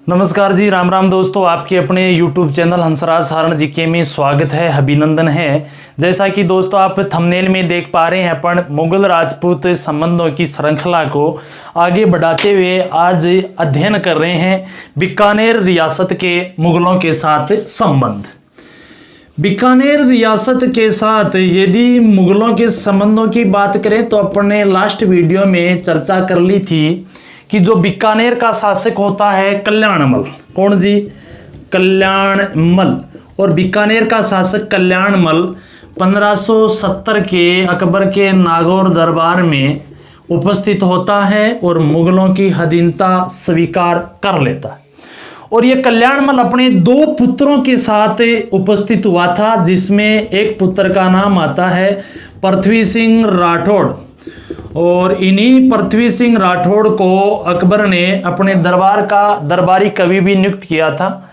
नमस्कार जी, राम राम दोस्तों। आपके अपने YouTube channel Hansraj Saran GK में स्वागत है, अभिनंदन है। जैसा कि दोस्तों आप थंबनेल में देख पा रहे हैं, अपन मुगल राजपूत संबंधों की श्रृंखला को आगे बढ़ाते हुए आज अध्ययन कर रहे हैं बीकानेर रियासत के मुगलों के साथ संबंध। बीकानेर रियासत के साथ यदि मुगलों के संबंधों की बात करें तो अपन ने लास्ट वीडियो में चर्चा कर ली थी कि जो बीकानेर का शासक होता है कल्याणमल। कौन जी? कल्याणमल। और बीकानेर का शासक कल्याणमल 1570 के अकबर के नागौर दरबार में उपस्थित होता है और मुगलों की अधीनता स्वीकार कर लेता है। और ये कल्याणमल अपने दो पुत्रों के साथ उपस्थित हुआ था, जिसमें एक पुत्र का नाम आता है पृथ्वी सिंह राठौड़। और इन्हीं पृथ्वी सिंह राठौड़ को अकबर ने अपने दरबार का दरबारी कवि भी नियुक्त किया था।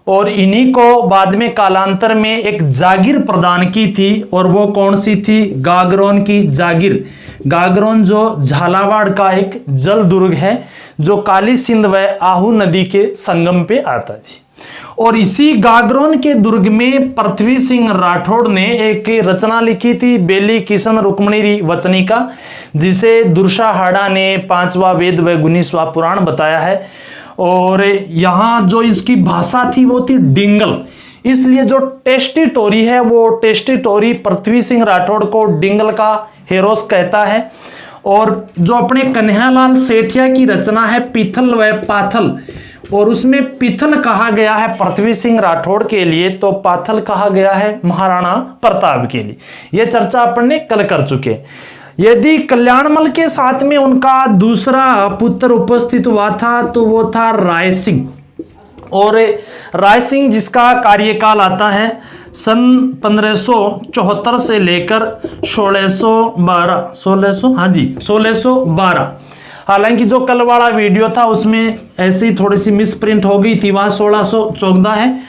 और इन्हीं को बाद में कालांतर में एक जागीर प्रदान की थी, और वो कौन सी थी? गागरोन की जागीर। गागरोन जो झालावाड़ का एक जल दुर्ग है जो काली सिंध व आहू नदी के संगम पे आता जी। और इसी गागरोन के दुर्ग में पृथ्वी सिंह राठौड़ ने एक रचना लिखी थी, बेली किशन रुक्मणी वचनिका, जिसे दुर्शाहाड़ा ने 5वां वेद व 19वां पुराण बताया है। और यहाँ जो इसकी भाषा थी वो थी डिंगल, इसलिए जो टेस्टी टोरी है वो टेस्टी टोरी पृथ्वी सिंह राठौड़ को डिंगल का हेरोस कहता है। और जो अपने कन्हैयालाल सेठिया की रचना है पीथल व पाथल, और उसमें पीथल कहा गया है पृथ्वी सिंह राठौड़ के लिए, तो पाथल कहा गया है महाराणा प्रताप के लिए। यह चर्चा अपन ने कल कर चुके। यदि कल्याणमल के साथ में उनका दूसरा पुत्र उपस्थित हुआ था तो वो था राय सिंह। और राय सिंह जिसका कार्यकाल आता है सन 1574 से लेकर 1612। हालांकि जो कल वाला वीडियो था उसमें ऐसी थोड़ी सी मिस प्रिंट हो गई थी, वहां 1614 है,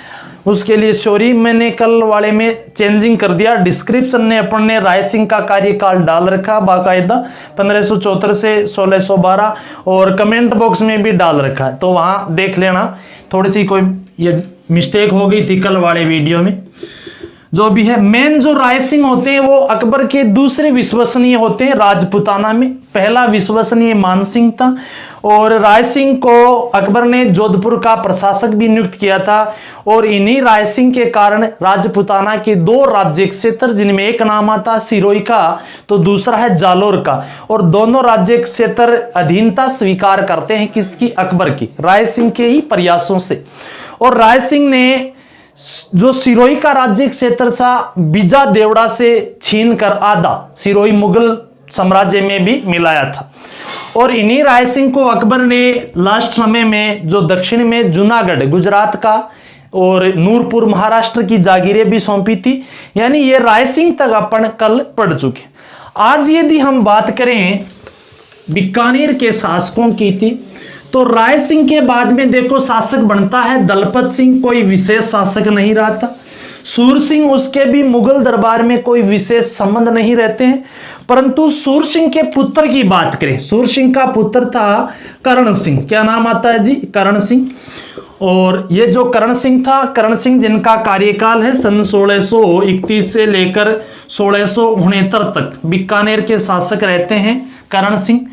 उसके लिए सॉरी। मैंने कल वाले में चेंजिंग कर दिया। डिस्क्रिप्शन ने अपन ने राय सिंह का कार्यकाल डाल रखा बाकायदा 1574 से 1612, और कमेंट बॉक्स में भी डाल रखा है, तो वहां देख लेना। थोड़ी सी कोई ये मिस्टेक हो गई थी कल वाले वीडियो में। जो भी है, मेन जो राय सिंह होते हैं वो अकबर के दूसरे विश्वसनीय होते हैं राजपुताना में। पहला विश्वसनीय मान सिंह था, और राय सिंह को अकबर ने जोधपुर का प्रशासक भी नियुक्त किया था। और इन्हीं राय सिंह के कारण राजपुताना के दो राज्य क्षेत्र, जिनमें एक नाम आता सिरोही का तो दूसरा है जालोर का, और दोनों राज्य क्षेत्र अधीनता स्वीकार करते हैं किसकी? अकबर की, राय सिंह के ही प्रयासों से। और राय सिंह ने जो सिरोही का राज्य क्षेत्र था बीजा देवड़ा से छीन कर आधा सिरोही मुगल साम्राज्य में भी मिलाया था। और इन्हीं राय सिंह को अकबर ने लास्ट समय में जो दक्षिण में जूनागढ़ गुजरात का और नूरपुर महाराष्ट्र की जागीरें भी सौंपी थी। यानी ये राय सिंह तक अपन कल पढ़ चुके। आज यदि हम बात करें बीकानेर के शासकों की थी, तो राय सिंह के बाद में देखो शासक बनता है दलपत सिंह, कोई विशेष शासक नहीं रहा था। सूर सिंह, उसके भी मुगल दरबार में कोई विशेष संबंध नहीं रहते हैं। परंतु सूर सिंह के पुत्र की बात करें, सूर सिंह का पुत्र था करण सिंह। क्या नाम आता है जी? करण सिंह। और ये जो करण सिंह था, करण सिंह जिनका कार्यकाल है सन 1631 से लेकर 1669 तक बीकानेर के शासक रहते हैं करण सिंह।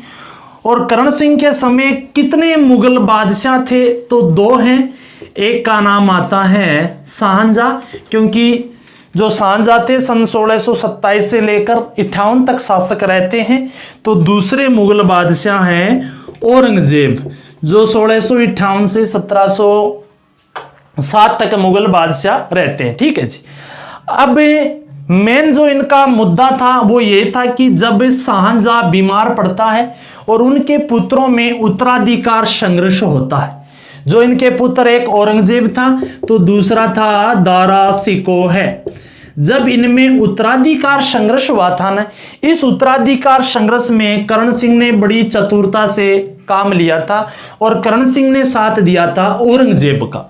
और करण सिंह के समय कितने मुगल बादशाह थे? तो दो हैं। एक का नाम आता है शाहजहां, क्योंकि जो शाहजहां थे सन 1627 से लेकर 58 तक शासक रहते हैं। तो दूसरे मुगल बादशाह हैं औरंगजेब, जो 1658 से 1707 तक मुगल बादशाह रहते हैं। ठीक है जी। अब मेन जो इनका मुद्दा था वो ये था कि जब शाहजहां बीमार पड़ता है और उनके पुत्रों में उत्तराधिकार संघर्ष होता है। जो इनके पुत्र, एक औरंगजेब था तो दूसरा था दारा सिको है। जब इनमें उत्तराधिकार संघर्ष हुआ था ना, इस उत्तराधिकार संघर्ष में करण सिंह ने बड़ी चतुरता से काम लिया था, और करण सिंह ने साथ दिया था औरंगजेब का।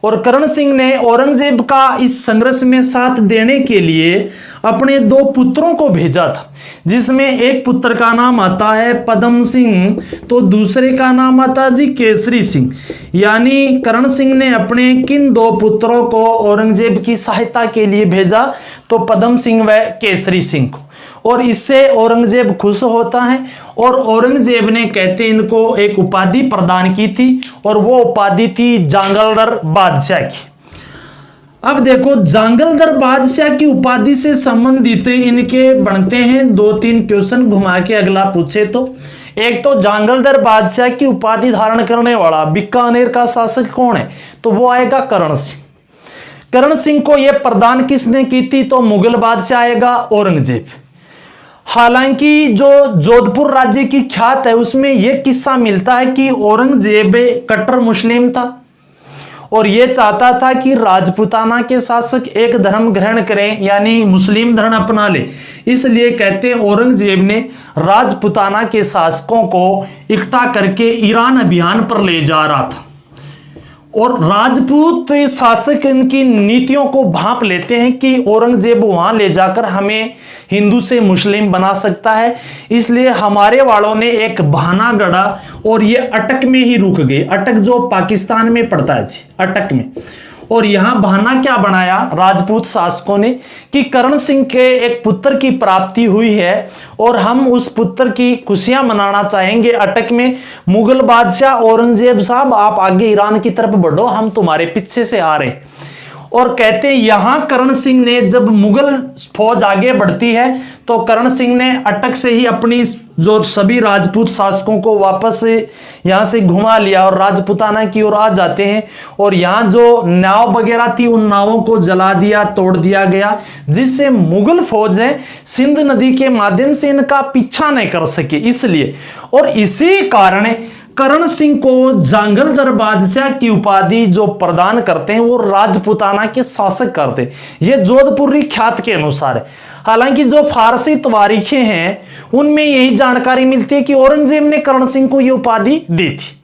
और करण सिंह ने औरंगजेब का इस संघर्ष में साथ देने के लिए अपने 2 पुत्रों को भेजा था, जिसमें एक पुत्र का नाम आता है पदम सिंह, तो दूसरे का नाम आता जी केसरी सिंह। यानी करण सिंह ने अपने किन 2 पुत्रों को औरंगजेब की सहायता के लिए भेजा, तो पदम सिंह व केसरी सिंह को। और इससे औरंगजेब खुश होता है और औरंगजेब ने कहते इनको एक उपाधि प्रदान की थी, और वो उपाधि थी जांगलदर बादशाह की। अब देखो, जांगलदर बादशाह की उपाधि से संबंधित इनके बनते हैं 2-3 क्वेश्चन घुमा के अगला पूछे तो। एक तो जांगलदर बादशाह की उपाधि धारण करने वाला बीकानेर का शासक कौन है, तो वो आएगा करण सिंह। करण सिंह को यह प्रदान किसने की थी, तो मुगल बादशाह आएगा औरंगजेब। हालांकि जो जोधपुर राज्य की ख्यात है उसमें यह किस्सा मिलता है कि औरंगजेब कट्टर मुस्लिम था और यह चाहता था कि राजपूताना के शासक एक धर्म ग्रहण करें, यानी मुस्लिम धर्म अपना ले। इसलिए कहते हैं औरंगजेब ने राजपूताना के शासकों को इकट्ठा करके ईरान अभियान पर ले जा रहा था, और राजपूत शासक इनकी नीतियों को भांप लेते हैं कि औरंगजेब वहां ले जाकर हमें हिंदू से मुस्लिम बना सकता है। इसलिए हमारे वालों ने एक बहाना गढ़ा और ये अटक में ही रुक गए। अटक जो पाकिस्तान में पड़ता है जी, अटक में। और यहां बहाना क्या बनाया राजपूत शासकों ने कि करण सिंह के एक पुत्र की प्राप्ति हुई है और हम उस पुत्र की खुशियां मनाना चाहेंगे अटक में। मुगल बादशाह औरंगजेब साहब, आप आगे ईरान की तरफ बढ़ो, हम तुम्हारे पीछे से आ रहे। और कहते हैं यहां करण सिंह ने, जब मुगल फौज आगे बढ़ती है तो करण सिंह ने अटक से ही अपनी जो सभी राजपूत शासकों को वापस यहां से घुमा लिया और राजपूताना की ओर आ जाते हैं। और यहां जो नाव वगैरह थी उन नावों को जला दिया, तोड़ दिया गया, जिससे मुगल फौज है सिंध नदी के माध्यम से इनका पीछा नहीं कर सके। इसलिए और इसी कारण करण सिंह को जांगलदर बादशाह की उपाधि जो प्रदान करते हैं वो राजपूताना के शासक करते हैं। ये जोधपुरी ख्यात के अनुसार है। हालांकि जो फारसी तवारीखें हैं उनमें यही जानकारी मिलती है कि औरंगजेब ने करण सिंह को यह उपाधि दी थी।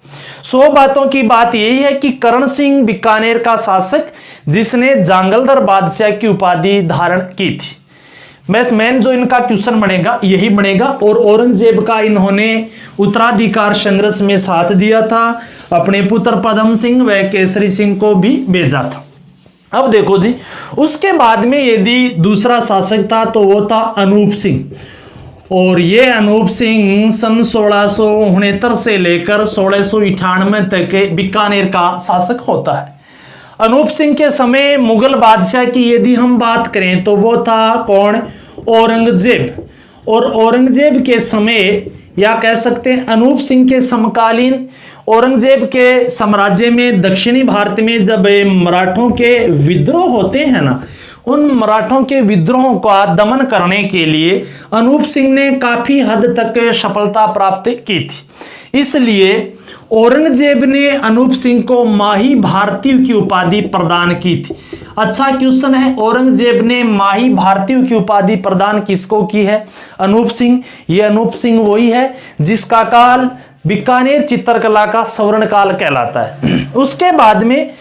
100 बातों की बात यही है कि करण सिंह बीकानेर का शासक जिसने जांगलदर बादशाह की उपाधि धारण की थी। बस मेन जो इनका क्वेश्चन बनेगा यही बनेगा। और औरंगजेब का इन्होंने उत्तराधिकार संघर्ष में साथ दिया था, अपने पुत्र पदम सिंह व केसरी सिंह को भी भेजा था। अब देखो जी, उसके बाद में यदि दूसरा शासक था तो वो था अनूप सिंह। और ये अनूप सिंह सन 1669 से लेकर 1698 तक बीकानेर का शासक होता है। अनूप सिंह के समय मुगल बादशाह की यदि हम बात करें तो वो था कौन, औरंगजेब। और औरंगजेब के समय या कह सकते हैं अनूप सिंह के समकालीन औरंगजेब के साम्राज्य में दक्षिणी भारत में जब मराठों के विद्रोह होते हैं ना, उन मराठों के विद्रोहों का दमन करने के लिए अनूप सिंह ने काफी हद तक सफलता प्राप्त की थी। इसलिए औरंगजेब ने अनूप सिंह को माही भारतीय की उपाधि प्रदान की थी। अच्छा क्वेश्चन है, औरंगजेब ने माही भारतीय की उपाधि प्रदान किसको की है, अनूप सिंह। ये अनूप सिंह वही है जिसका काल बीकानेर चित्रकला का स्वर्ण काल कहलाता है। उसके बाद में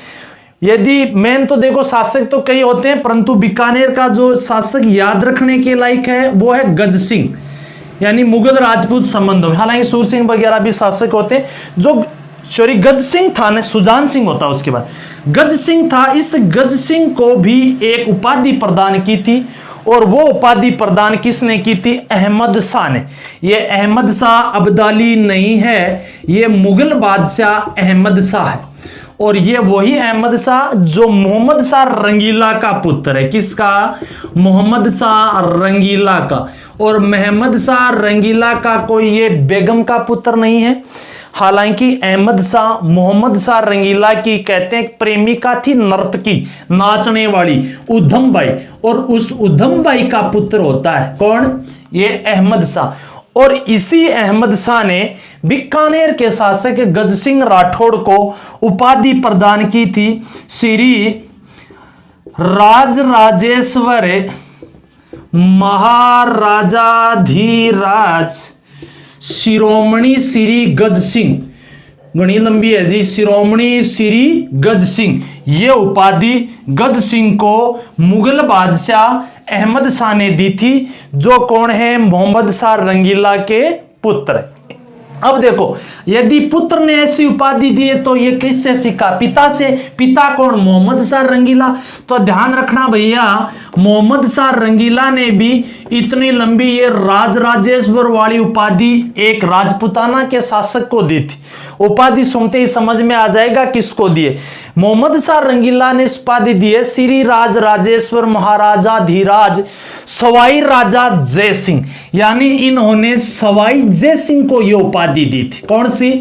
यदि मेन तो देखो शासक तो कई होते हैं, परंतु बीकानेर का जो शासक याद रखने के लायक है वो है गज सिंह, यानी मुगल राजपूत संबंधों में। हालांकि सूर सिंह वगैरह भी शासक होते हैं। जो सॉरी गज सिंह था ना, सुजान सिंह होता उसके बाद गज सिंह था। इस गज सिंह को भी एक उपाधि प्रदान की थी, और वो उपाधि प्रदान किसने की थी, अहमद शाह ने। ये अहमद शाह अब्दाली नहीं है, ये मुगल बादशाह अहमद शाह है। और ये वही अहमद शाह जो मोहम्मद शाह रंगीला का पुत्र है। किसका, मोहम्मद शाह रंगीला का। और मोहम्मद शाह रंगीला का कोई ये बेगम का पुत्र नहीं है। हालांकि अहमद शाह मोहम्मद शाह रंगीला की कहते हैं प्रेमिका थी, नर्तकी, नाचने वाली उधम बाई, और उस उधम बाई का पुत्र होता है कौन, ये अहमद शाह। और इसी अहमद शाह ने बीकानेर के शासक गज सिंह राठौड़ को उपाधि प्रदान की थी, श्री राजराजेश्वर महाराजाधिराज शिरोमणि श्री गज सिंह घनी लंबी है जी, शिरोमणि श्री गज सिंह। ये उपाधि गज सिंह को मुगल बादशाह अहमद शाह ने दी थी, जो कौन है, मोहम्मद शाह रंगीला के पुत्र। अब देखो, यदि पुत्र ने ऐसी उपाधि दी है तो ये किससे सीखा, पिता से। पिता कौन, मोहम्मद शाह रंगीला। तो ध्यान रखना भैया, मोहम्मद शाह रंगीला ने भी इतनी लंबी ये राजराजेश्वर वाली उपाधि एक राजपुताना के शासक को दी थी। उपाधि सुनते ही समझ में आ जाएगा किसको दिए। मोहम्मद शाह रंगीला ने उपाधि दी है श्री राज राजेश्वर महाराजा धीराज सवाई राजा जय सिंह, यानी इन्होंने सवाई जय सिंह को यह उपाधि दी थी। कौन सी,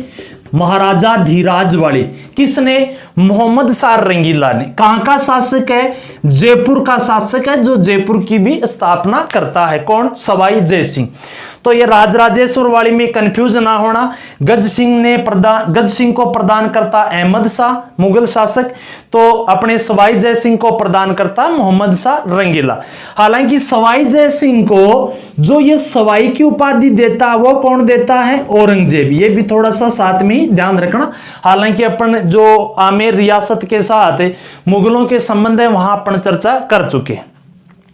महाराजा धीराज वाली। किसने, मोहम्मद शाह रंगीला ने। कहां का शासक है, जयपुर का शासक है, जो जयपुर की भी स्थापना करता है। कौन, सवाई जय सिंह। तो ये राजराजेश्वर वाली में कंफ्यूज ना होना। गज सिंह को प्रदान करता अहमद शाह मुगल शासक, तो अपने सवाई जय सिंह को प्रदान करता मोहम्मद शाह रंगीला। हालांकि सवाई जय सिंह को जो ये सवाई की उपाधि देता है वो कौन देता है, औरंगजेब। ये भी थोड़ा सा साथ में ही ध्यान रखना। हालांकि अपन जो आमेर रियासत के साथ मुगलों के संबंध है वहां अपन चर्चा कर चुके हैं।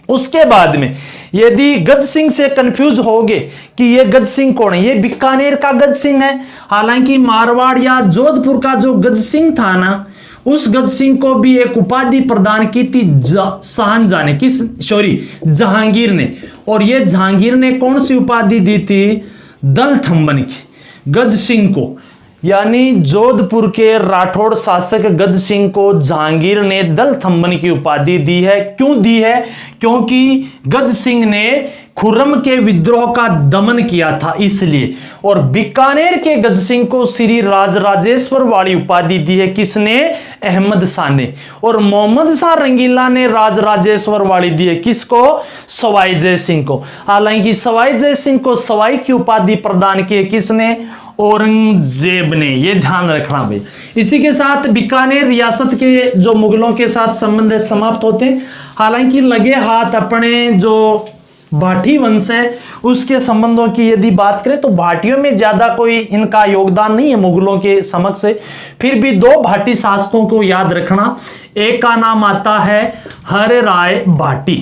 उसके बाद में यदि गज सिंह से कंफ्यूज होगे कि ये गज सिंह कौन है, ये बीकानेर का गज सिंह है। हालांकि मारवाड़ या जोधपुर का जो गज सिंह था ना, उस गज सिंह को भी एक उपाधि प्रदान की थी शाहजहां ने, जहांगीर ने। और ये जहांगीर ने कौन सी उपाधि दी थी, दल थंबन की, गज सिंह को। यानी जोधपुर के राठौड़ शासक गज सिंह को जहांगीर ने दल थंबन की उपाधि दी है। क्यों दी है, क्योंकि गज सिंह ने खुर्रम के विद्रोह का दमन किया था इसलिए। और बीकानेर के गज सिंह को श्री राजराजेश्वर वाली उपाधि दी है, किसने, अहमद शाह ने। और मोहम्मद शाह रंगीला ने राजराजेश्वर वाली दी है, किसको, सवाई जय सिंह को। हालांकि सवाई जय सिंह को सवाई की उपाधि प्रदान की है किसने, औरंगजेब ने। यह ध्यान रखना भाई। इसी के साथ बीकानेर रियासत के जो मुगलों के साथ संबंध समाप्त होते हैं। हालांकि लगे हाथ अपने जो भाटी वंश है उसके संबंधों की यदि बात करें तो भाटियों में ज्यादा कोई इनका योगदान नहीं है मुगलों के समक्ष से। फिर भी दो भाटी शासकों को याद रखना, एक का नाम आता है हर राय भाटी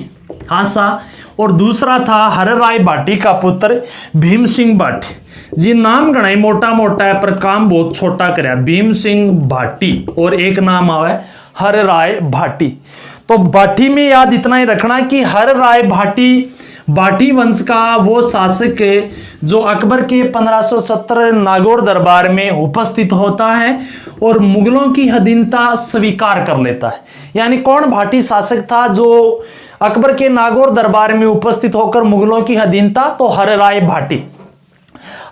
खासा, और दूसरा था हर राय भाटी का पुत्र भीम सिंह भाटी जी। नाम गणाई मोटा मोटा है पर काम बहुत छोटा कराया, भीम सिंह भाटी। और एक नाम आवा है हर राय भाटी। तो भाटी में याद इतना ही रखना कि हर राय भाटी वंश का वो शासक जो अकबर के 1570 नागौर दरबार में उपस्थित होता है और मुगलों की अधीनता स्वीकार कर लेता है। यानी कौन भाटी शासक था जो अकबर के नागौर दरबार में उपस्थित होकर मुगलों की अधीनता, तो हर राय भाटी।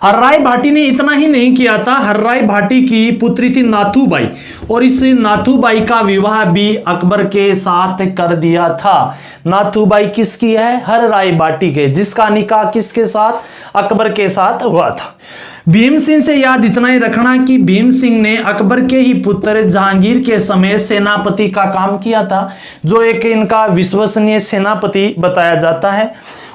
हर्राय भाटी ने इतना ही नहीं किया था, हर्राय भाटी की पुत्री थी नाथूबाई, और इस नाथूबाई का विवाह भी अकबर के साथ कर दिया था। नाथूबाई किसकी है, हर्राय भाटी के, जिसका निकाह किसके साथ, अकबर के साथ हुआ था। भीम सिंह से याद इतना ही रखना कि भीम सिंह ने अकबर के ही पुत्र जहांगीर के समय सेनापति का काम किया था, जो एक इनका विश्वसनीय सेनापति बताया जाता है।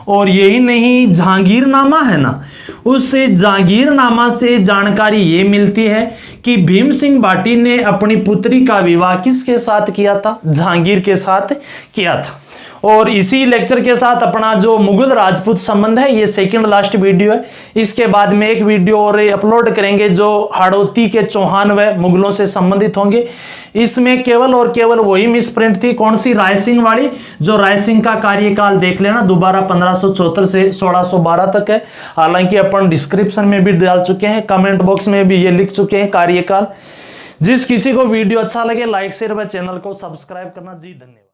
और यही नहीं, जहांगीरनामा है ना, उस जहांगीरनामा से जानकारी ये मिलती है कि भीम सिंह भाटी ने अपनी पुत्री का विवाह किसके साथ किया था, जहांगीर के साथ किया था। और इसी लेक्चर के साथ अपना जो मुगल राजपूत संबंध है, ये सेकंड लास्ट वीडियो है। इसके बाद में एक वीडियो और अपलोड करेंगे जो हाड़ौती के चौहान व मुगलों से संबंधित होंगे। इसमें केवल और केवल वही मिसप्रिंट थी, कौन सी, राय सिंह वाली, जो राय सिंह का कार्यकाल देख लेना दोबारा 1574 से 1612 तक है। हालांकि अपन डिस्क्रिप्शन में भी डाल चुके हैं, कमेंट बॉक्स में भी ये लिख चुके हैं कार्यकाल। जिस किसी को वीडियो अच्छा लगे लाइक शेयर व चैनल को सब्सक्राइब करना। जी धन्यवाद।